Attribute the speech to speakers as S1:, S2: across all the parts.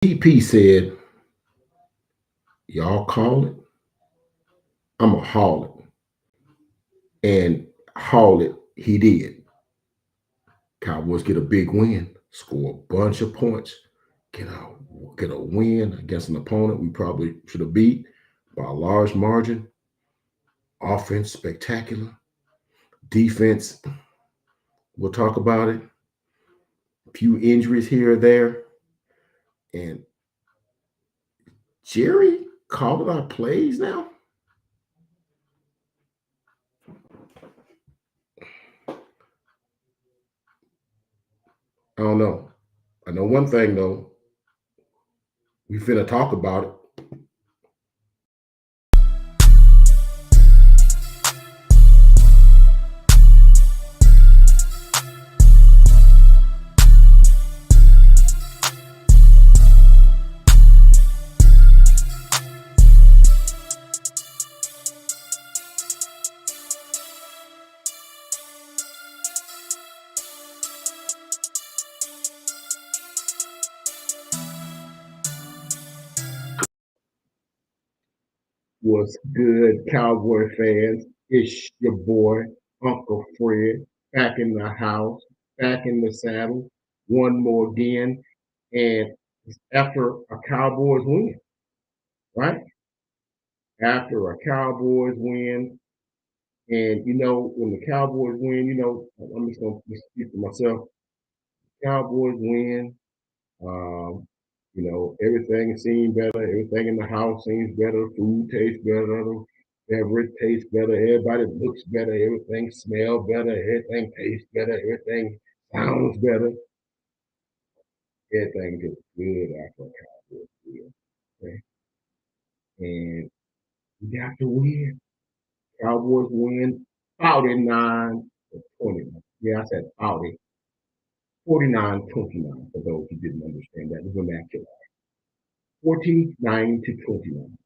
S1: PP said, y'all call it, I'm going to haul it. And haul it, he did. Cowboys get a big win, score a bunch of points, get a win against an opponent we probably should have beat by a large margin. Offense, spectacular. Defense, we'll talk about it. A few injuries here or there. And Jerry called our plays now. I don't know. I know one thing though. We finna talk about it. What's good, Cowboy fans? It's your boy, Uncle Fred, back in the house, back in the saddle, one more again. And it's after a Cowboys win, right? After a Cowboys win. And, when the Cowboys win, I'm just going to speak for myself. Cowboys win. Um, everything seems better. Everything in the house seems better. Food tastes better. Beverage tastes better. Everybody looks better. Everything smells better. Everything tastes better. Everything sounds better. Everything gets good after a Cowboys win. Okay? And we got to win. Cowboys win 49-29. Yeah, I said 49-29 for those who didn't understand that. It was vernacular. 49-29.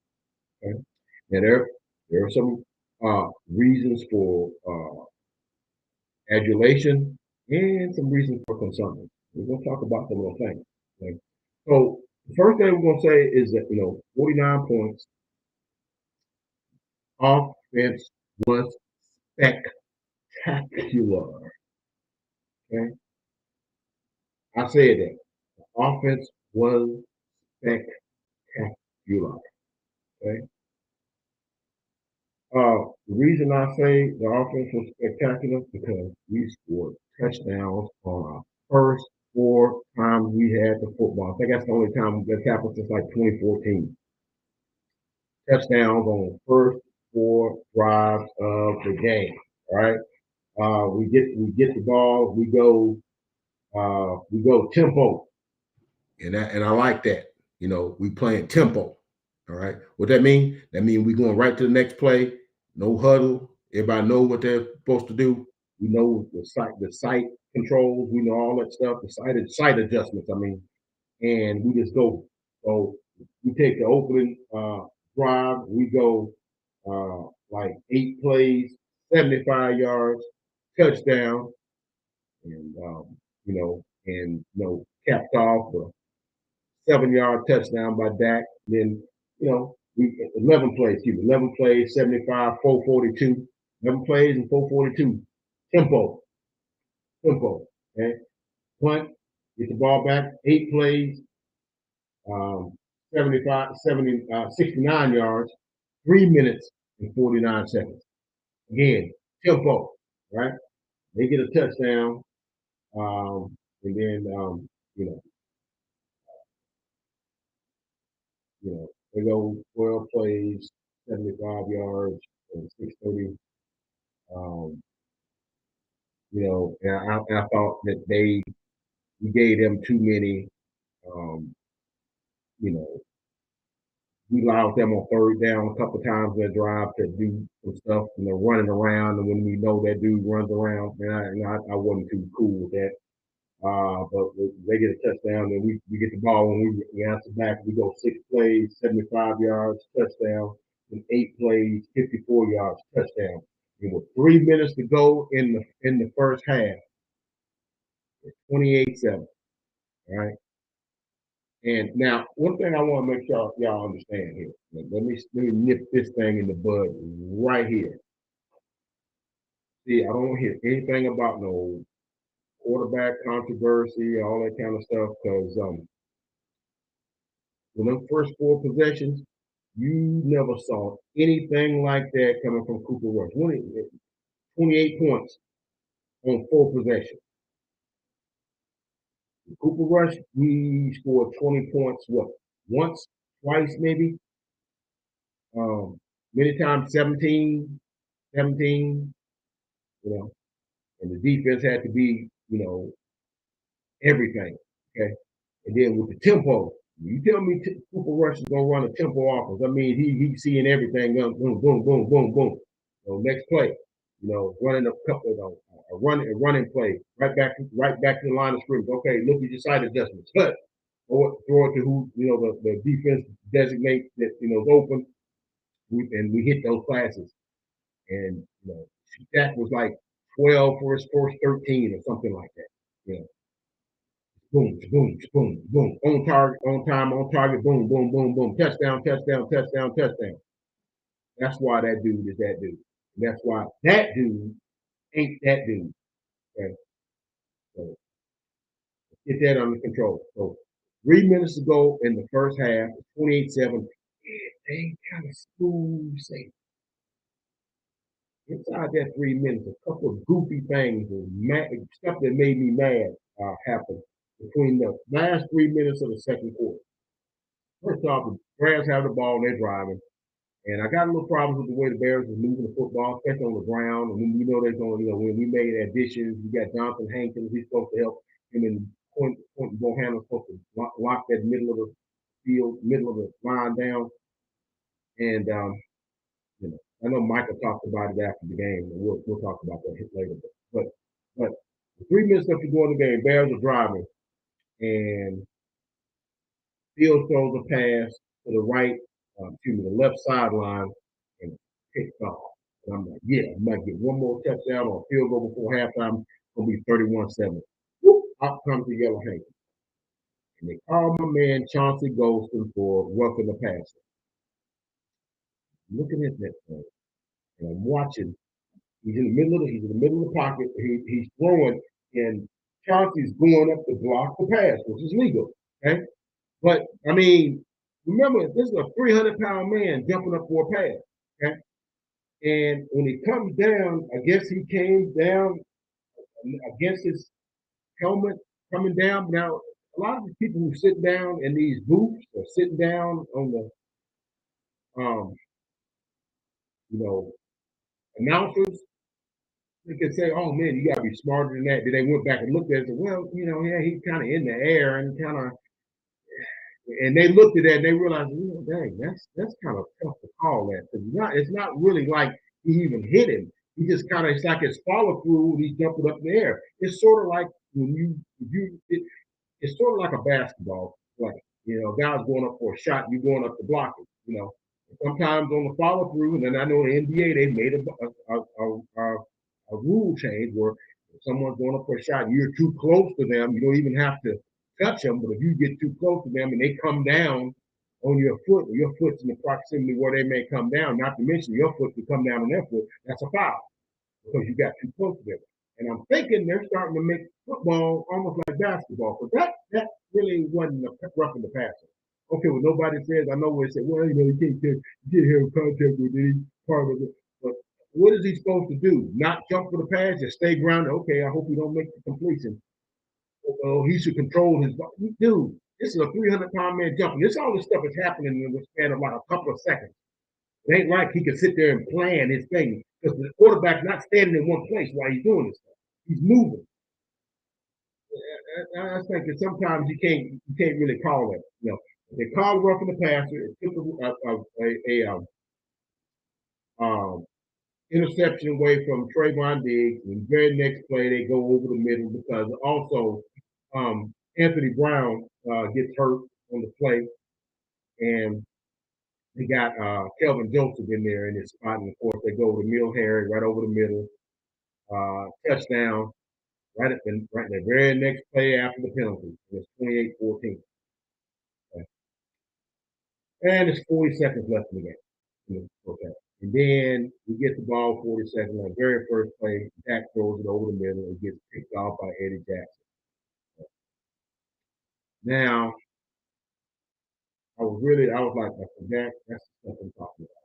S1: Okay? Now there are some reasons for adulation and some reasons for concern. We're going to talk about some of those things. Okay? So the first thing we're going to say is that 49 points. Offense was spectacular. Okay, I said that. The offense was spectacular. Okay. The reason I say the offense was spectacular because we scored touchdowns on our first 4 times we had the football. I think that's the only time that's happened since like 2014. Touchdowns on the first 4 drives of the game. Right? We get the ball, we go tempo, and I like that. We playing tempo. All right. What that mean? That mean we going right to the next play. No huddle. Everybody know what they're supposed to do. We know the sight controls. We know all that stuff. The sight adjustments. I mean, and we just go. So we take the opening drive. We go like 8 plays, 75 yards, touchdown, and capped off a 7-yard touchdown by Dak. Then, we 11 plays, 11 plays, 75, 442. 11 plays and 442. Tempo. Okay. Punt, get the ball back, 8 plays, 69 yards, 3 minutes and 49 seconds. Again, tempo, right? They get a touchdown, and then you know, they go 12 plays, 75 yards, and 630. Um, and I thought that we gave them too many. Um, you know, we allowed them on third down a couple of times in that drive to do some stuff, running around. And when we know that dude runs around, I wasn't too cool with that. But they get a touchdown, and we get the ball, and we answer back. We go 6 plays, 75 yards, touchdown, and 8 plays, 54 yards, touchdown. And with 3 minutes to go in the first half, 28-7, right? And now, one thing I want to make sure y'all understand here. Let me nip this thing in the bud right here. See, I don't hear anything about no quarterback controversy, all that kind of stuff, because when them first four possessions, you never saw anything like that coming from Cooper Rush. 28 points on four possessions. Cooper Rush, he scored 20 points, what, once, twice, maybe? Many times 17, 17, you know, and the defense had to be, everything, okay? And then with the tempo, you tell me Cooper Rush is gonna run a tempo offense. I mean, he's seeing everything. Boom, boom, boom, boom, boom. So next play, running a couple of a running play right back to the line of scrimmage. Okay, look at your side adjustments. Cut. Throw it to who the defense designate that is open, and we hit those classes. And that was like 12 for his first 13 or something like that. Boom, boom, boom, boom. On target, on time, on target, boom, boom, boom, boom. Touchdown, touchdown, touchdown, touchdown. That's why that dude is that dude. And that's why that dude ain't that dude. Okay. So get that under control. So 3 minutes ago in the first half, 28-7. They kind of smooth safe. Inside that 3 minutes, a couple of goofy things and stuff that made me mad happened between the last 3 minutes of the second quarter. First off, the Bears have the ball and they're driving. And I got a little problems with the way the Bears was moving the football, especially on the ground. And when there's only, when we made additions, we got Jonathan Hankins, he's supposed to help him, and Quentin Bohanna's supposed to lock that middle of the field, middle of the line down. And I know Michael talked about it after the game, and we'll talk about that later. But 3 minutes after going the game, Bears are driving, and Field throws a pass to the right, the left sideline, and picked off. And I'm like, yeah, I might get one more touchdown or a field goal before halftime. It's going to be 31-7. Whoop, out comes the Yellow Hank. And they call my man Chauncey Golston for roughing the passer. Looking at that thing, and I'm watching. He's in the middle of the pocket. He's throwing, and Chauncey's going up to block the pass, which is legal. Okay, but I mean, remember, this is a 300-pound man jumping up for a pass. Okay, and when he comes down, I guess he came down against his helmet coming down. Now, a lot of the people who sit down in these booths or sitting down on the, announcers, they could say, "Oh man, you got to be smarter than that." Then they went back and looked at it and said, "Well, yeah, he's kind of in the air and kind of." And they looked at that and they realized, dang, that's kind of tough to call that. It's not really like he even hit him. He just kind of, it's like his follow through. He's jumping up in the air. It's sort of like it's sort of like a basketball play. Guys going up for a shot, you going up to block it. Sometimes on the follow through, and then I know the NBA they made a rule change where if someone's going up for a shot, you're too close to them. You don't even have to touch them, but if you get too close to them and they come down on your foot, or your foot's in the proximity where they may come down, not to mention your foot could come down on their foot, that's a foul because you got too close to them. And I'm thinking they're starting to make football almost like basketball, but that really wasn't roughing the passer. Okay, well nobody says. I know where they say, well, you can't have contact with any part of it, but what is he supposed to do? Not jump for the pass, just stay grounded. Okay, I hope you don't make the completion. He should control his body. Dude, this is a 300-pound man jumping. All this stuff is happening in the span of like a couple of seconds. It ain't like he can sit there and plan his thing because the quarterback's not standing in one place while he's doing this stuff. He's moving. I think that sometimes you can't really call that. They call roughing the passer. It took interception away from Trayvon Diggs. And the very next play, they go over the middle because also Anthony Brown gets hurt on the play, and they got Kelvin Joseph in there in his spot. And of course, they go to Emil Harry right over the middle, touchdown. Right at the very next play after the penalty. It was 28-14. And it's 40 seconds left in the game. Okay. And then we get the ball 40 seconds, like very first play, Dak throws it over the middle and gets picked off by Eddie Jackson. Now, I was like, Dak, that's the stuff I'm talking about.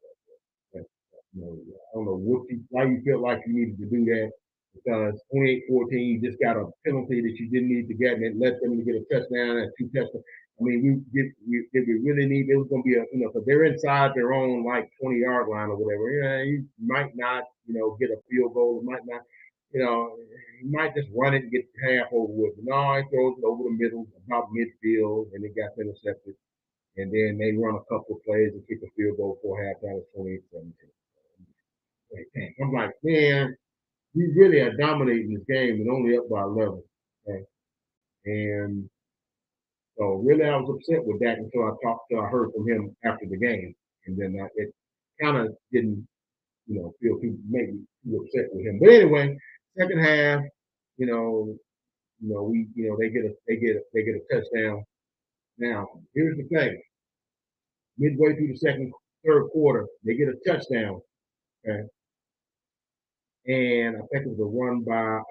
S1: I don't know why you felt like you needed to do that because 28-14, you just got a penalty that you didn't need to get, and it let them get a touchdown and two touchdowns. I mean, did we really need? It was going to be because they're inside their own like 20-yard line or whatever. Yeah, you might not, get a field goal. It might not, you might just run it and get half over with. No, he throws it over the middle, about midfield, and it got intercepted. And then they run a couple of plays and kick a field goal for halftime at 28-17. I'm like, man, we really are dominating this game and only up by 11. Okay? And so really I was upset with that until I heard from him after the game. And then it kind of didn't, feel too make me too upset with him. But anyway, second half, you know, they get a touchdown. Now, here's the thing. Midway through the third quarter, they get a touchdown. Okay. And I think it was a run by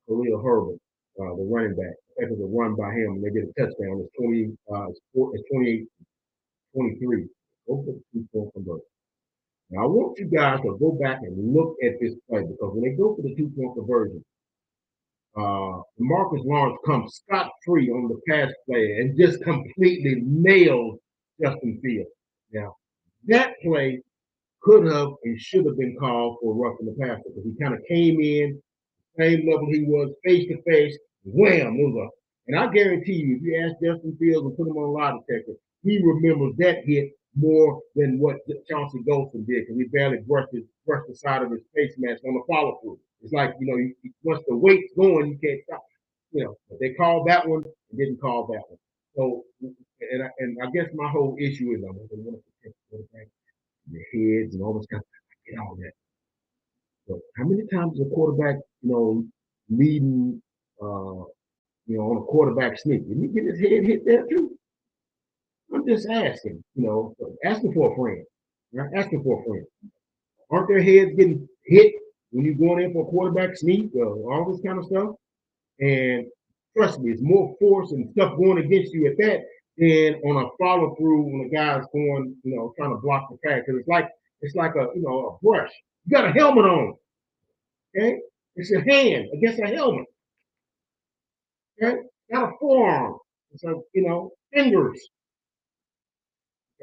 S1: Khalil Herbert, the running back. I think it was a run by him, and they get a touchdown. It's 28-23. Go for the 2-point conversion. Now I want you guys to go back and look at this play because when they go for the 2-point conversion, Marcus Lawrence comes scot-free on the pass play and just completely nails Justin Fields. Now that play could have and should have been called for roughing the passer because he kind of came in, same level he was, face to face, wham, it was and I guarantee you, if you ask Justin Fields and put him on a lie detector, he remembers that hit more than what Chauncey Golston did because he barely brushed the side of his face mask on the follow through. It's like, once the weight's going, you can't stop. But they called that one and didn't call that one. So, and I guess my whole issue is I want to protect the quarterback, their heads and all this stuff. I get all that. But how many times is a quarterback, leading, on a quarterback sneak? Did he get his head hit there too? I'm just asking, asking for a friend. Right? Asking for a friend. Aren't their heads getting hit when you're going in for a quarterback sneak or all this kind of stuff? And trust me, it's more force and stuff going against you at that than on a follow through when a guy's going, trying to block the pass. Because it's like a brush. You got a helmet on. Okay? It's your hand against a helmet. Okay? Got a forearm. It's a, fingers.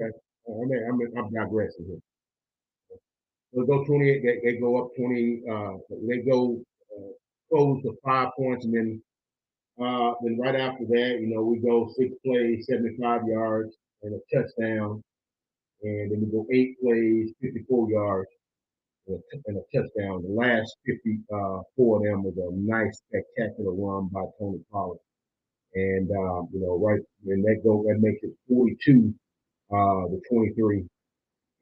S1: Okay. I'm digressing here. They go 28, they go up 20, they go close to 5 points, and then right after that, we go 6 plays, 75 yards, and a touchdown, and then we go 8 plays, 54 yards, and a touchdown. The last 54 of them was a nice, spectacular run by Tony Pollard. And right when that makes it 42 to 23.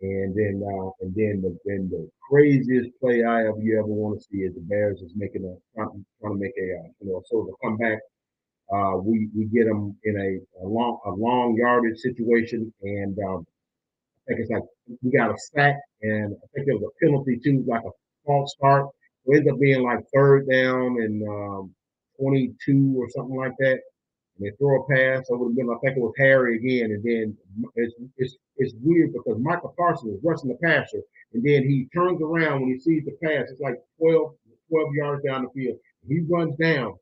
S1: And then the craziest play you ever want to see is the Bears is trying to make sort of a comeback. We get them in a long yardage situation, and I think it's like we got a sack, and I think there was a penalty too, like a false start. So it ends up being like third down and 22 or something like that. And they throw a pass over the middle. I think it was Harry again, and then it's weird because Michael Parsons is rushing the passer, and then he turns around when he sees the pass. It's like 12 yards down the field. He runs down,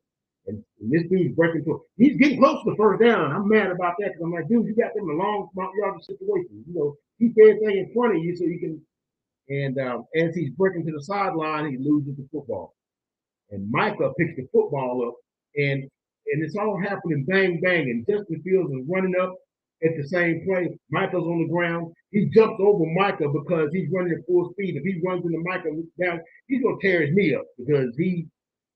S1: and this dude's breaking through. He's getting close to the first down. I'm mad about that because I'm like, dude, you got them in a long yardage situation. Keep everything in front of you so you can. And as he's breaking to the sideline, he loses the football. And Micah picks the football up, and it's all happening bang bang. And Justin Fields is running up at the same place. Micah's on the ground. He jumps over Micah because he's running at full speed. If he runs into Micah down, he's gonna tear his knee up because he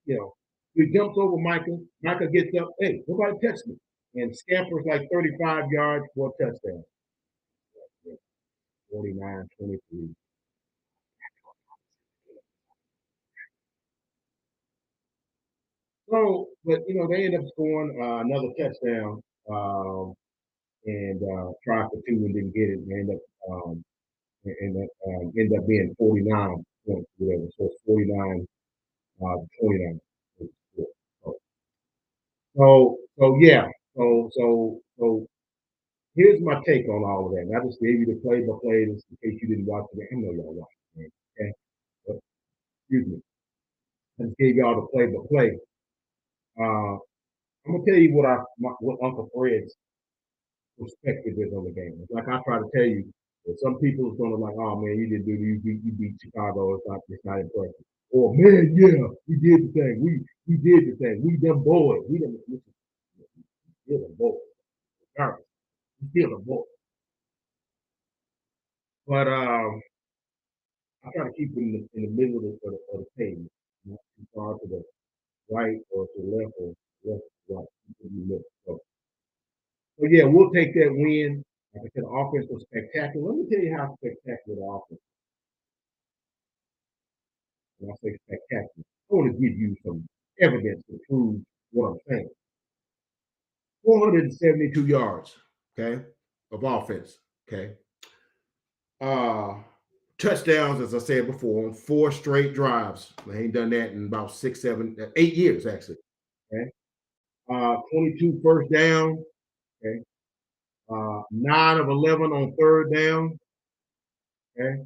S1: jumps over Micah. Micah gets up. Hey, nobody touch me, and scampers like 35 yards for a touchdown. 49-23. So, but they end up scoring another touchdown. and tried for two and didn't get it, and end up being 49 points, whatever. So it's 49 29. So yeah. So here's my take on all of that. And I just gave you the play by play in case you didn't watch the game. I know y'all watched the game. Okay. But, excuse me. I just gave y'all the play by play. I'm gonna tell you what Uncle Fred's perspective is on the game. Like I try to tell you, that some people is gonna like, oh man, you didn't do you beat Chicago. It's not impressive. Or man, yeah, we did the thing. We did the thing. We them boys. We them still them boys. Regardless, we still them boys. But I try to keep it in the middle of the page, not too far to the right or to the left or left to right. So yeah, we'll take that win. Like I said, the offense was spectacular. Let me tell you how spectacular the offense. When I say spectacular, I want to give you some evidence to prove what I'm saying. 472 yards, okay, of offense, okay. Uh, Touchdowns, as I said before, on 4 straight drives. I ain't done that in about 6, 7, 8 years actually. Okay. 22 first down. Okay. 9 of 11 on third down. Okay.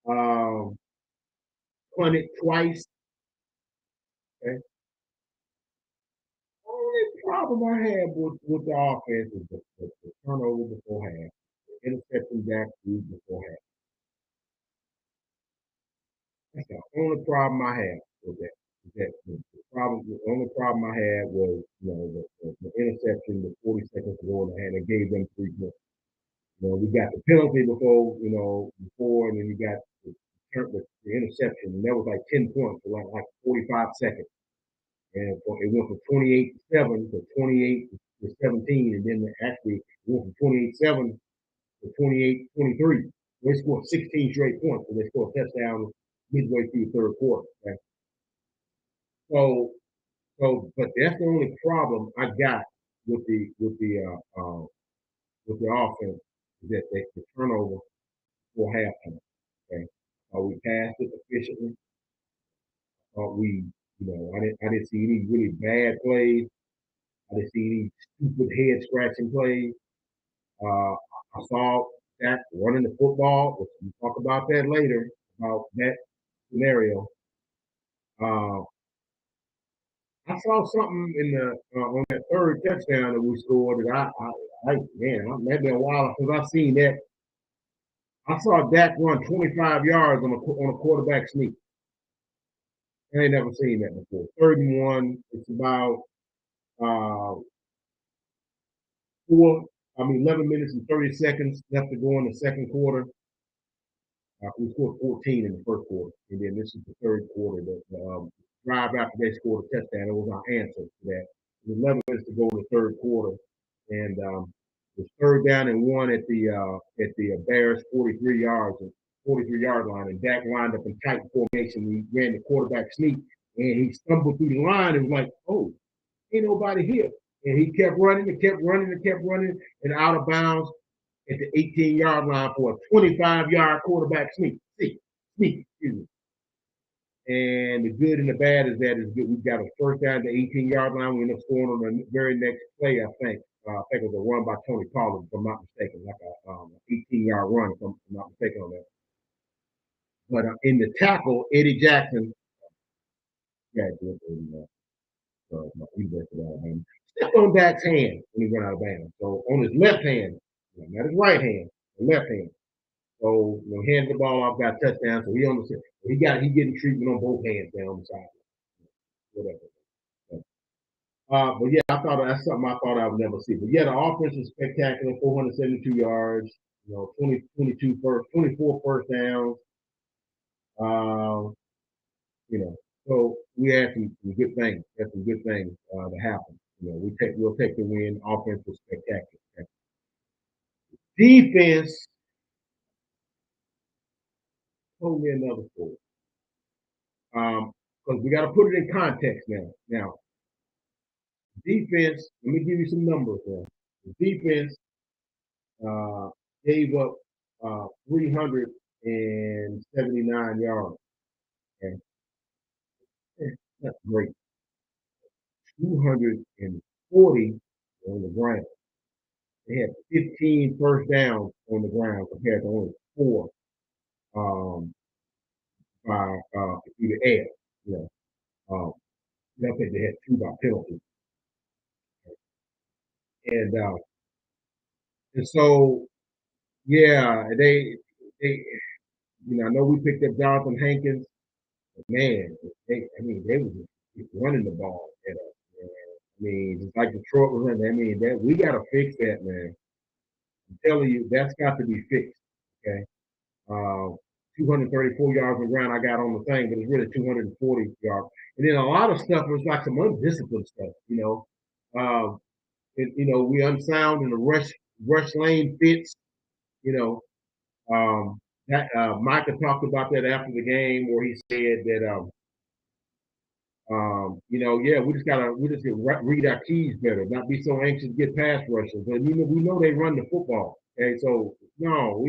S1: Um, Punted twice. Okay. Only problem I had with the offense is the turnover before half, the interception back before half. That's the only problem I had with that. The only problem I had was, the interception, the 40 seconds to go in the hand, it gave them 3 points. We got the penalty before, and then you got the interception, and that was like 10 points for like 45 seconds. And it went from 28-7 to 28-17, and then actually it went from 28-7 to 28-23. They scored 16 straight points, and they scored a touchdown midway through the third quarter. Okay? So, but that's the only problem I got with the offense is that the turnover for halftime. Okay, we passed it efficiently. I didn't see any really bad plays. I didn't see any stupid head scratching plays. I saw that running the football, which we'll talk about that later, about that scenario. Uh, I saw something in the on that third touchdown that we scored that maybe a while since I seen that. I saw Dak run 25 yards on a quarterback sneak. I ain't never seen that before. 31. It's about uh, 11 minutes and 30 seconds left to go in the second quarter. We scored 14 in the first quarter, and then this is the third quarter. The drive after they scored a touchdown, it was our answer to that. It was 11 minutes to go in the third quarter, and it was third down and one at the Bears 43 yard line, and Dak lined up in tight formation. He ran the quarterback sneak, and he stumbled through the line and was like, "Oh, ain't nobody here." And he kept running and kept running and kept running and out of bounds at the 18-yard line for a 25-yard quarterback sneak. Excuse me. And the good and the bad is that is good. We've got a first down to 18-yard line. We end up scoring on the very next play, I think. I think it was a run by Tony Pollard, if I'm not mistaken, like a 18-yard run, if I'm not mistaken on that. But in the tackle, Eddie Jackson, yeah, University of Alabama, stepped on Dak's hand when he went out of bounds. So on his left hand, not his right hand, the left hand. So he handed the ball off, got a touchdown. So he getting treatment on both hands down on the side. Whatever. But yeah, I thought that's something I thought I would never see. But yeah, the offense is spectacular. 472 yards. 24 first downs. Uh, so we had some good things. Had some good things to happen. We'll take the win. Offense was spectacular. Defense, totally another story. Because we got to put it in context now. Now, defense. Let me give you some numbers now. The defense uh, gave up 379 yards. Okay, that's great. 240 on the ground. They had 15 first downs on the ground compared to only four um, by through the air. You know, I think they had two by penalty, and uh, and so yeah, they I know we picked up Jonathan Hankins, but man, they was just running the ball at us. Man. I mean, just like Detroit was running. I mean, that we got to fix that, man. I'm telling you, that's got to be fixed. Okay. 234 yards on the ground I got on the thing, but it's really 240 yards. And then a lot of stuff was like some undisciplined stuff. We unsound and the rush lane fits, you know. That Micah talked about that after the game where he said that yeah, we just gotta read our keys better, not be so anxious to get pass rushers. And we know they run the football. Okay, so no,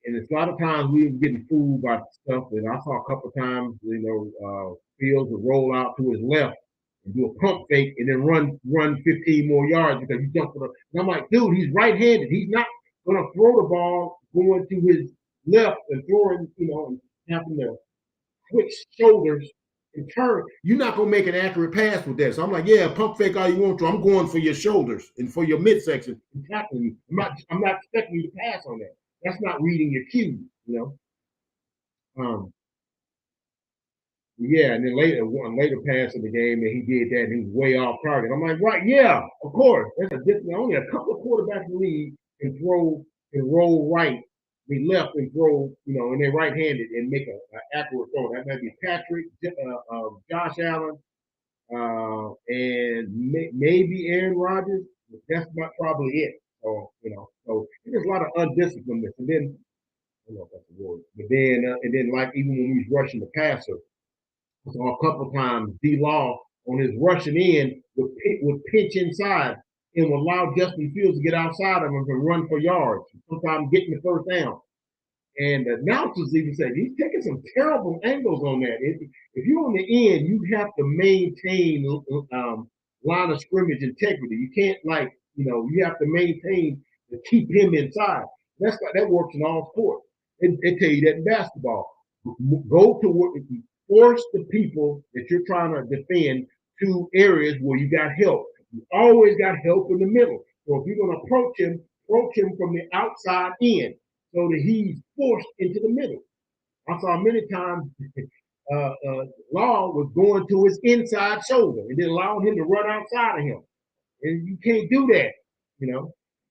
S1: and it's a lot of times we were getting fooled by stuff. And I saw a couple of times, Fields would roll out to his left and do a pump fake and then run 15 more yards because he jumped for the. And I'm like, dude, he's right-handed. He's not going to throw the ball going to his left and throwing, and having to switch shoulders and turn. You're not going to make an accurate pass with that. So I'm like, yeah, pump fake all you want to. I'm going for your shoulders and for your midsection and tackling you. I'm not expecting you to pass on that. That's not reading your cues. Um, yeah, and then one later pass in the game, and he did that, and he was way off target. I'm like, right, yeah, of course. There's only a couple of quarterbacks in the league can roll right, be left and throw, and they're right-handed and make an accurate throw. That might be Patrick, Josh Allen, and maybe Aaron Rodgers. But that's not probably it. So there's a lot of undisciplinedness, and then I don't know if that's the word. But then like even when he's rushing the passer, so a couple of times D Law on his rushing in would pitch inside and would allow Justin Fields to get outside of him and run for yards. Sometimes getting the first down. And the announcers even said he's taking some terrible angles on that. If you're on the end, you have to maintain line of scrimmage integrity. You can't you have to maintain to keep him inside. That works in all sports. They tell you that in basketball. Go to work. Force the people that you're trying to defend to areas where you got help. You always got help in the middle. So if you're going to approach him from the outside in so that he's forced into the middle. I saw many times Law was going to his inside shoulder and then allowing him to run outside of him. And you can't do that.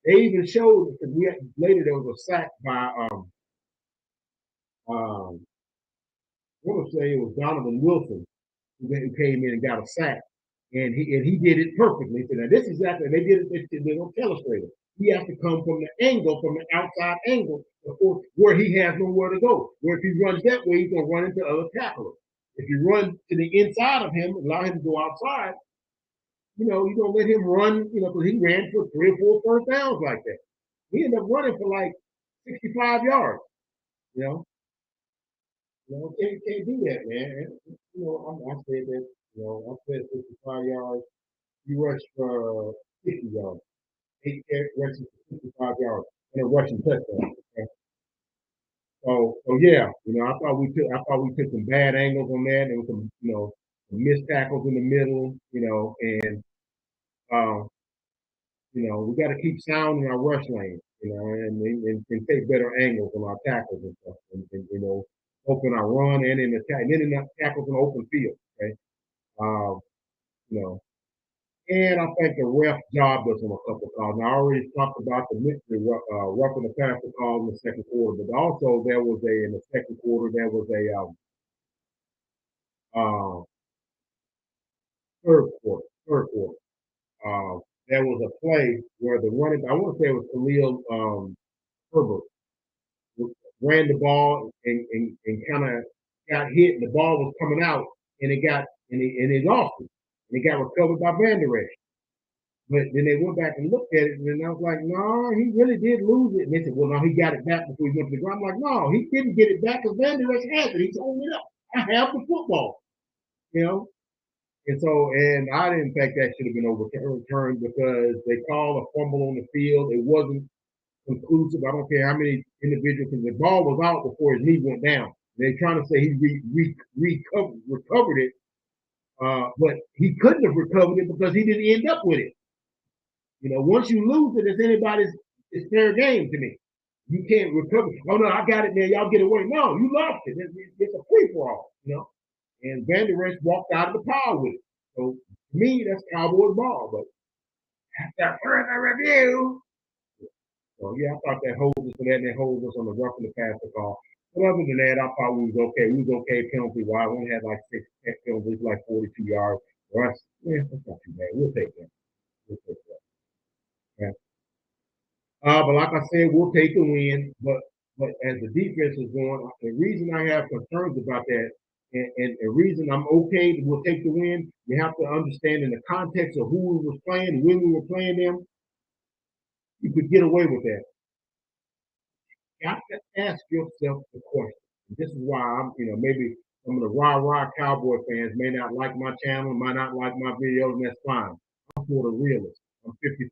S1: They even showed because later there was a sack by I want to say it was Donovan Wilson who came in and got a sack. And he did it perfectly. So now this is exactly they did it. They don't illustrate it. He has to come from the outside angle, where he has nowhere to go. Where if he runs that way, he's gonna run into other tacklers. If you run to the inside of him, allow him to go outside, you're gonna let him run, because he ran for 3 or 4 first downs like that. He ended up running for like 65 yards. You know, can't do that, man. I said that. I said 65 yards. You rush for 50 yards. 8 rushes for 55 yards and a rushing touchdown. Okay? So yeah, I thought we took some bad angles on that and some some missed tackles in the middle, and uh, we got to keep sound in our rush lane, and take better angles on our tackles and stuff, and open our run and in the and then in the tackles in the open field. Okay, um, you know, And I think the ref jobbed us on a couple of calls. Now, I already talked about roughing the passer call in the second quarter, but also in the second quarter, there was uh, third quarter. There was a play where I want to say it was Khalil Herbert, ran the ball and kind of got hit, and the ball was coming out, and it lost it, and it got recovered by Van Der Esch. But then they went back and looked at it, and I was like, no, he really did lose it. And they said, well, no, he got it back before he went to the ground. I'm like, no, he didn't get it back because Van Der Esch has it. He's holding it up. I have the football, you know. And so, and I didn't think that should have been overturned because they called a fumble on the field. It wasn't conclusive. I don't care how many individuals, because the ball was out before his knee went down. They're trying to say he recovered it, but he couldn't have recovered it because he didn't end up with it. You know, once you lose it, it's fair game to me. You can't recover. Oh no, I got it, man. Y'all get away. No, you lost it. It's a free for all, you know. And Van Der Esch walked out of the pile with it. So to me, that's Cowboys ball. But after further review, so yeah, I thought that holds us for that, and that holds us on the roughing the passer call. But other than that, I thought we was okay. We was okay penalty wise. We only had like 6 penalties, like 42 yards. For us, yeah, that's not too bad. We'll take that. We'll take that. Yeah. But like I said, we'll take the win. But as the defense is going, the reason I have concerns about that, and the reason I'm okay, we'll take the win. You have to understand in the context of who we was playing, when we were playing them, you could get away with that. You have to ask yourself the question. This is why maybe some of the rah Cowboy fans may not like my channel, might not like my videos, and that's fine. I'm for the realist. I'm 50,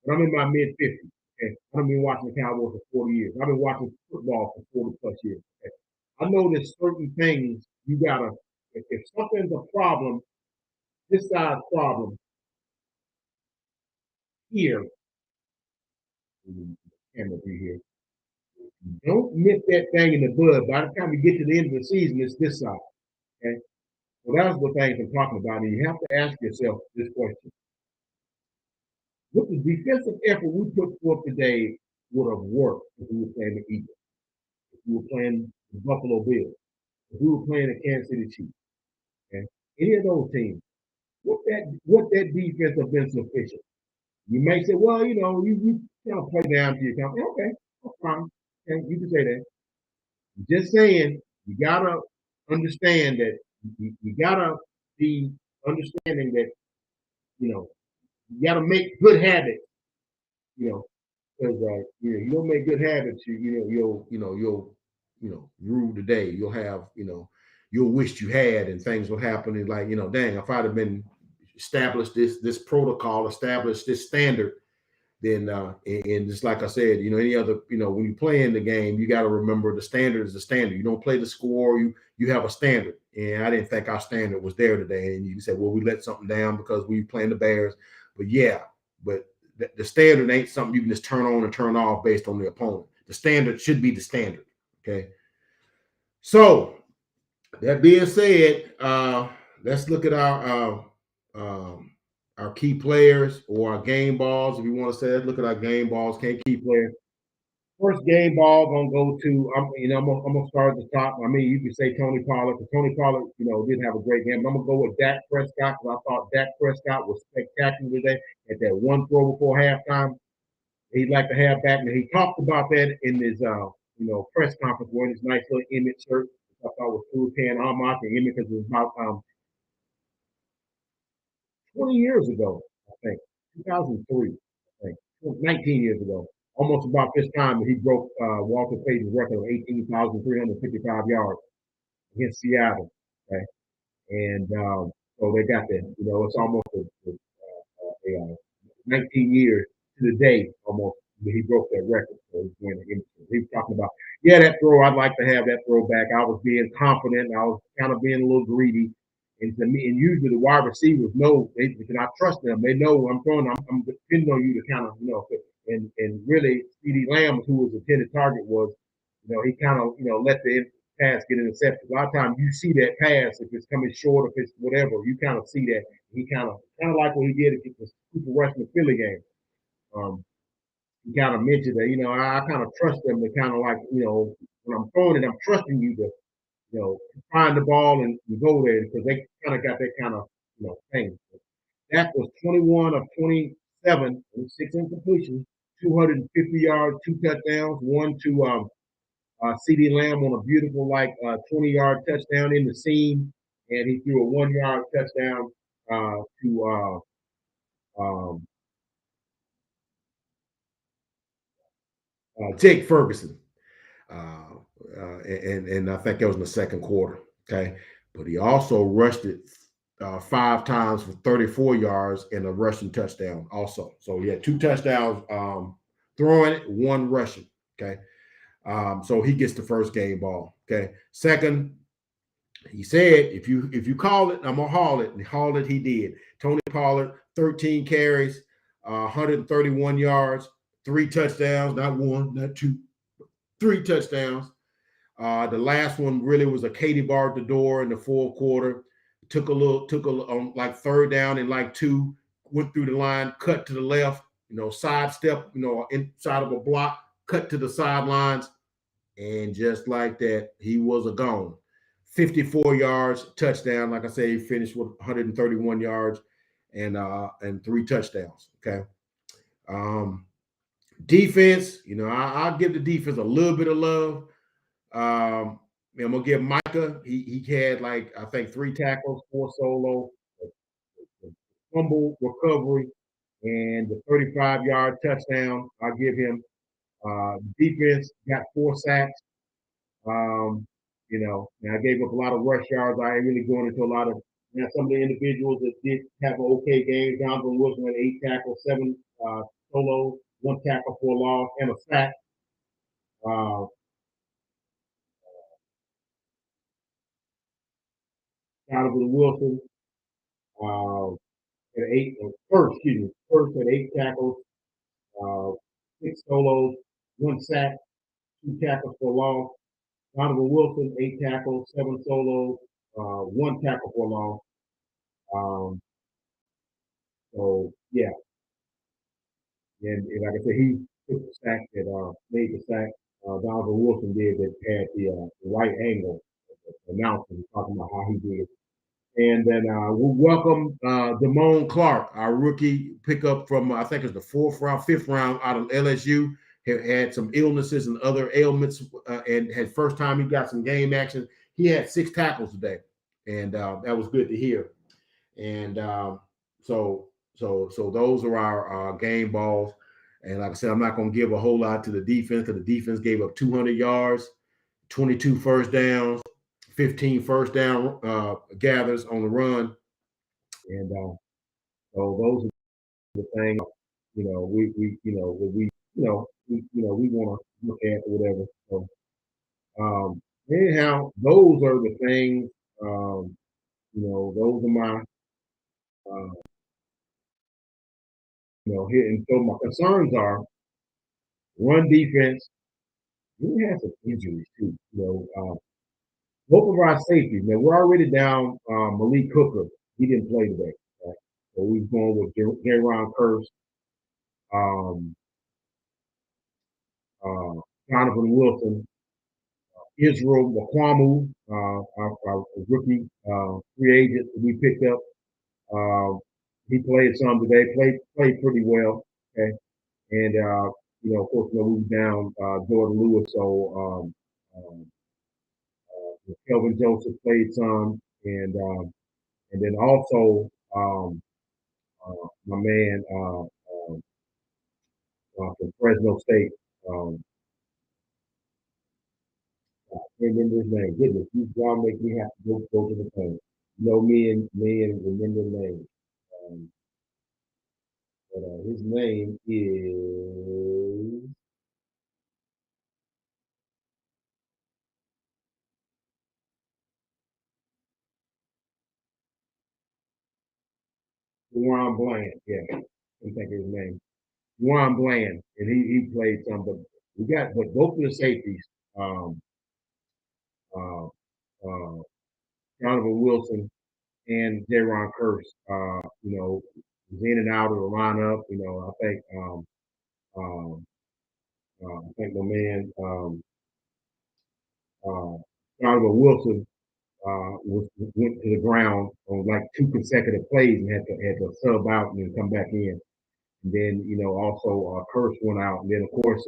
S1: but I'm in my mid 50s. Okay? I've been watching the Cowboys for 40 years. I've been watching football for 40 plus years. Okay? I know there's certain things you gotta. If something's a problem, this side's problem here, camera be here. Don't nip that thing in the bud. By the time you get to the end of the season, it's this side. Okay. So that's the things I'm talking about. And you have to ask yourself this question. What the defensive effort we put forth today would have worked if we were playing the Eagles, if we were playing the Buffalo Bills, if we were playing the Kansas City Chiefs, okay? Any of those teams, what that defense have been sufficient. You may say, well, you kind of play down to your company. Okay, that's fine. Okay, you can say that. Just saying, you gotta understand that you gotta be understanding that you gotta make good habits. You know, because you don't make good habits, you'll rule the day. You'll have you'll wish you had, and things will happen. And like dang, if I'd have been established this protocol, established this standard, then and just like I said, any other, when you play in the game, you got to remember the standard is the standard. You don't play the score. You have a standard, and I didn't think our standard was there today. And you said, well, we let something down because we playing the Bears, but yeah, but the standard ain't something you can just turn on and turn off based on the opponent. The standard should be the standard. Okay. So that being said, let's look at our key players or our game balls. If you want to say that, look at our game balls, key players. First game ball gonna go to I'm gonna start at the top. I mean, you can say Tony Pollard, but Tony Pollard, didn't have a great game. But I'm gonna go with Dak Prescott because I thought Dak Prescott was spectacular today at that one throw before halftime. He'd like to have back, and he talked about that in his press conference wearing his nice little image shirt. I thought was cool, paying homage to him because it was about 20 years ago, I think, 2003, I think, 19 years ago, almost about this time that he broke Walter Payton's record of 18,355 yards against Seattle. Okay, and so they got that. It's almost a 19 years to the day almost that he broke that record. So he's talking about, yeah, that throw. I'd like to have that throw back. I was being confident. I was kind of being a little greedy. And to me, and usually the wide receivers know because I trust them. They know when I'm throwing. I'm depending on you to kind of and really CD Lamb, who was intended target, was he kind of let the pass get intercepted. A lot of times you see that pass if it's coming short, if it's whatever, you kind of see that. He kind of like what he did at the Super Western Philly game. He kind of mentioned that I kind of trust them to kind of like when I'm throwing it, I'm trusting you to find the ball and go there because they kind of got that kind of thing. That was 21 of 27, 6 incompletions, 250 yards, 2 touchdowns, one to CD Lamb on a beautiful 20-yard touchdown in the seam, and he threw a 1-yard touchdown to um, Jake Ferguson. Uh, and I think that was in the second quarter. Okay, but he also rushed it 5 times for 34 yards and a rushing touchdown. Also, so he had 2 touchdowns throwing it, one rushing. Okay, so he gets the first game ball. Okay, second. He said, if you call it, I'm gonna haul it. And haul it, he did. Tony Pollard, 13 carries, 131 yards, 3 touchdowns, not one, not two, 3 touchdowns. The last one really was a Katie bar at the door in the fourth quarter. Took a like third down and like two, went through the line, cut to the left, sidestep, inside of a block, cut to the sidelines, and just like that, he was a gone. 54 yards, touchdown. Like I say, he finished with 131 yards and 3 touchdowns. Okay. Um, Defense, I'll give the defense a little bit of love. I'm gonna give Micah. He had like I think 3 tackles, 4 solo, a fumble recovery, and the 35-yard touchdown. I'll give him. Defense got 4 sacks. And I gave up a lot of rush yards. I ain't really going into a lot of some of the individuals that did have an okay game. Donovan Wilson had 8 tackles, 7 solos, 1 tackle for a loss, and a sack. Uh, Donovan Wilson uh, had first had 8 tackles, uh, 6 solos, 1 sack, 2 tackles for a loss. Donovan Wilson, 8 tackles, 7 solos, 1 tackle for a loss. Um, so yeah, and like I said, he took the sack that made the sack. Donovan Wilson did that had the right angle. The announcer was talking about how he did. And then we'll welcome Damone Clark, our rookie pickup from I think it's the 4th round, 5th round out of LSU. Had some illnesses and other ailments, and had first time he got some game action. He had 6 tackles today, and that was good to hear. And so those are our game balls. And like I said, I'm not going to give a whole lot to the defense because the defense gave up 200 yards, 22 first downs, 15 first down gathers on the run. And so those are the things, we want to look at or whatever. So anyhow, those are the things. Those are my, here. And so my concerns are run defense. We had some injuries too. Both of our safeties. Now we're already down Malik Hooker. He didn't play today. Right? So we're going with Jaron Curse, um, uh, Jonathan Wilson, Israel Wakwamu, our rookie free agent we picked up. He played some today. Played pretty well. Okay, and of course, we were down Jordan Lewis, so Kelvin Joseph played some, and then also my man from Fresno State. I can't remember his name. Goodness, you y'all make me have to go to the phone. Me and remember the name. Um, but his name is Juan Bland. Yeah, I can't think of his name. Juan Bland, and he played some, but both of the safeties, um, uh, uh, Donovan Wilson and Jaron Curse, was in and out of the lineup. I think my man uh, Donovan Wilson went to the ground on like 2 consecutive plays and had to sub out and then come back in. And then also Curse went out, and then of course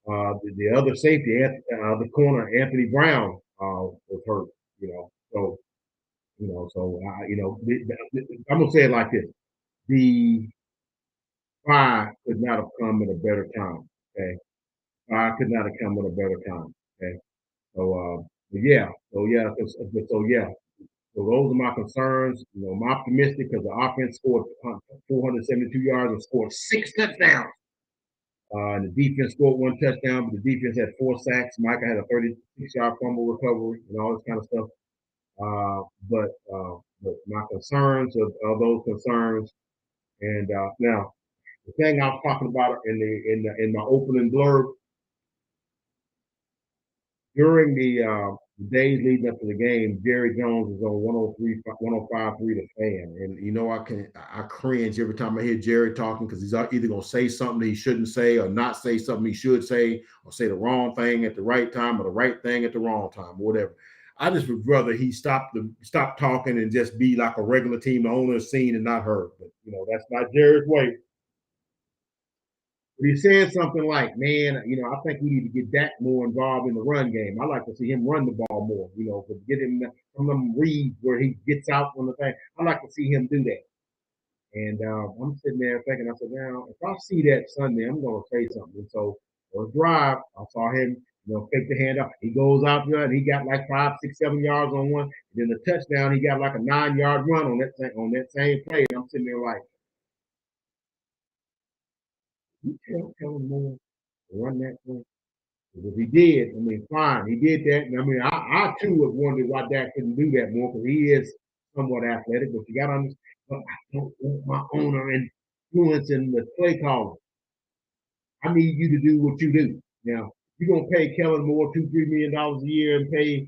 S1: the other safety, the corner Anthony Brown was hurt. So I'm gonna say it like this: the fire could not have come at a better time. Okay, fire could not have come at a better time. Okay, so yeah, so yeah. So those are my concerns. I'm optimistic because the offense scored 472 yards and scored 6 touchdowns. And the defense scored 1 touchdown, but the defense had 4 sacks. Micah had a 36-yard fumble recovery and all this kind of stuff. But my concerns are those concerns. And now the thing I was talking about in my opening blurb during the days leading up to the game, Jerry Jones was on 103, 105.3 The Fan. And I cringe every time I hear Jerry talking because he's either gonna say something he shouldn't say or not say something he should say or say the wrong thing at the right time or the right thing at the wrong time, or whatever. I just would rather he stop talking and just be like a regular team, the owner is seen and not heard. But that's not Jerry's way. But he's saying something like, man, I think we need to get Dak more involved in the run game. I like to see him run the ball more, but get him from them reads where he gets out on the thing. I like to see him do that. And I'm sitting there thinking, I said, now, if I see that Sunday, I'm going to say something. And so on a drive, I saw him, fake the handoff. He goes out there and he got like 5, 6, 7 yards on one. And then the touchdown, he got like a 9-yard run on that same play. And I'm sitting there like, you tell him more to run that play. If he did, fine. He did that. And I too have wondered why Dak couldn't do that more because he is somewhat athletic. But you got to understand, I don't want my owner influencing the play calling. I need you to do what you do. Now, you're going to pay Kellen Moore $2-3 million a year and pay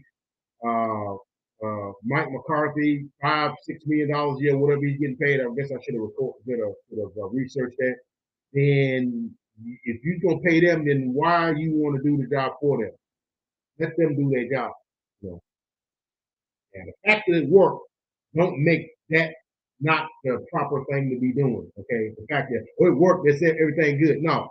S1: Mike McCarthy $5-6 million a year, whatever he's getting paid. I guess I should have researched that. Then if you're going to pay them, then why you want to do the job for them? Let them do their job. And the fact that it worked don't make that not the proper thing to be doing. Okay, the fact that it worked, they said everything good. No,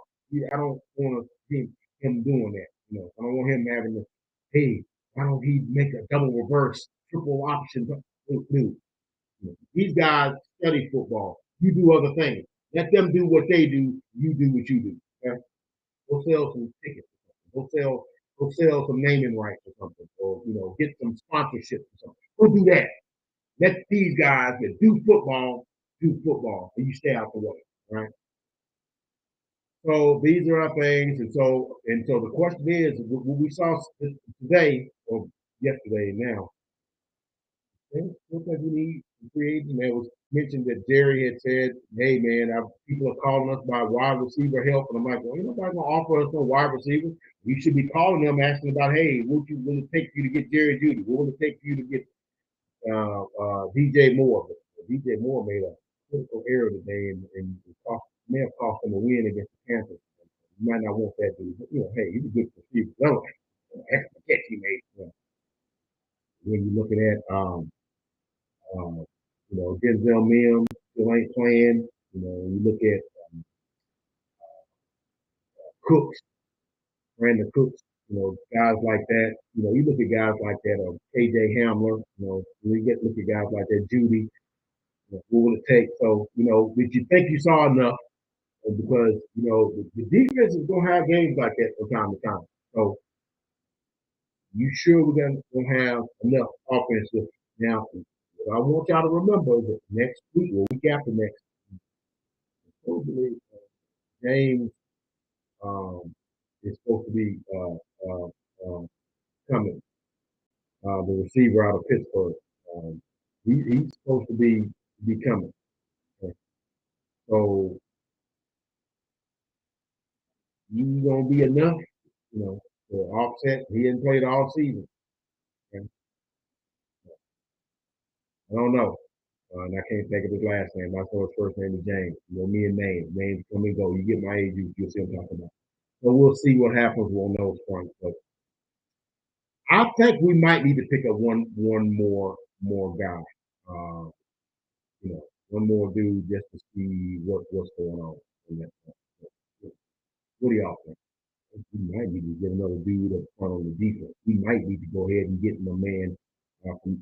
S1: I don't want to see him doing that. I don't want him having to. Hey, why don't he make a double reverse, triple option? Dude, these guys study football. You do other things. Let them do what they do. You do what you do. Okay? Go sell some tickets. Go sell some naming rights or something, or get some sponsorship or something. Go do that. Let these guys that do football, and you stay out the way, right? So these are our things, and so the question is, what we saw today or yesterday now, what that we need to create. And it was mentioned that Jerry had said, "Hey man, people are calling us by wide receiver help," and I'm like, "Well, ain't nobody gonna offer us no wide receiver. You should be calling them, asking about, hey, what will it take for you to get Jerry Judy? What will it take for you to get DJ Moore?" But DJ Moore made a critical error today, and may have cost them a win against the Panthers. You might not want that dude, but hey, he's a good receiver. No, extra catch he made. When you're looking at uh, Denzel Mims still ain't playing. You look at Cooks, Brandon Cooks, guys like that. You look at guys like that, or KJ Hamler. Look at guys like that, Judy. What will it take? So, did you think you saw enough? Because the defense is gonna have games like that from time to time. So, you sure we're gonna have enough offensive now? What I want y'all to remember that next week or week after next, supposedly James is supposed to be coming, the receiver out of Pittsburgh. He's supposed to be coming. Okay. So he's gonna be enough, to offset. He didn't play the all season. Okay. I don't know. And I can't think of his last name. I saw his first name is James. Me and names come and go. You get my age, you'll see what I'm talking about. So we'll see what happens on those fronts. But I think we might need to pick up one more guy. Uh, one more dude just to see what's going on. What do y'all think? We might need to get another dude up front on the defense. We might need to go ahead and get my man from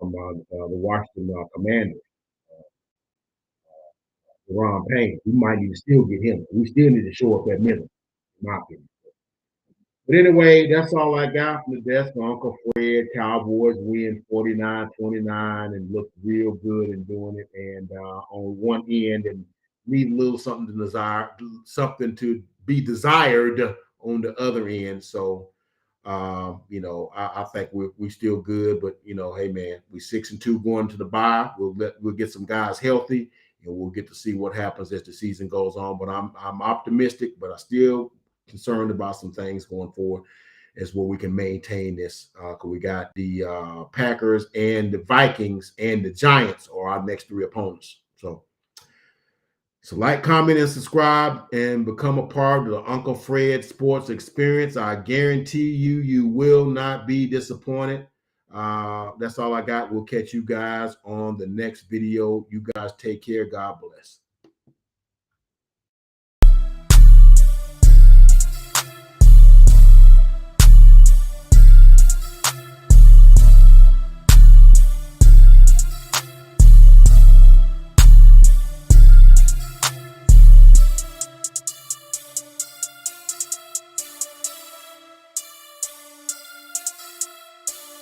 S1: the Washington Commanders. Ron Payne. We might need to still get him. We still need to show up at minimum, in my opinion. But anyway, that's all I got from the desk for Uncle Fred. Cowboys win 49-29 and look real good in doing it. And on one end, and leave a little something to desire, something to be desired on the other end. So, I think we're still good. But hey man, we 6-2 going to the bye. We'll get some guys healthy, and we'll get to see what happens as the season goes on. But I'm optimistic, but I still concerned about some things going forward as where we can maintain this because we got the Packers and the Vikings and the Giants are our next three opponents. So like, comment, and subscribe and become a part of the Uncle Fred Sports Experience. I guarantee you will not be disappointed. That's all I got. We'll catch you guys on the next video. You guys take care. God bless.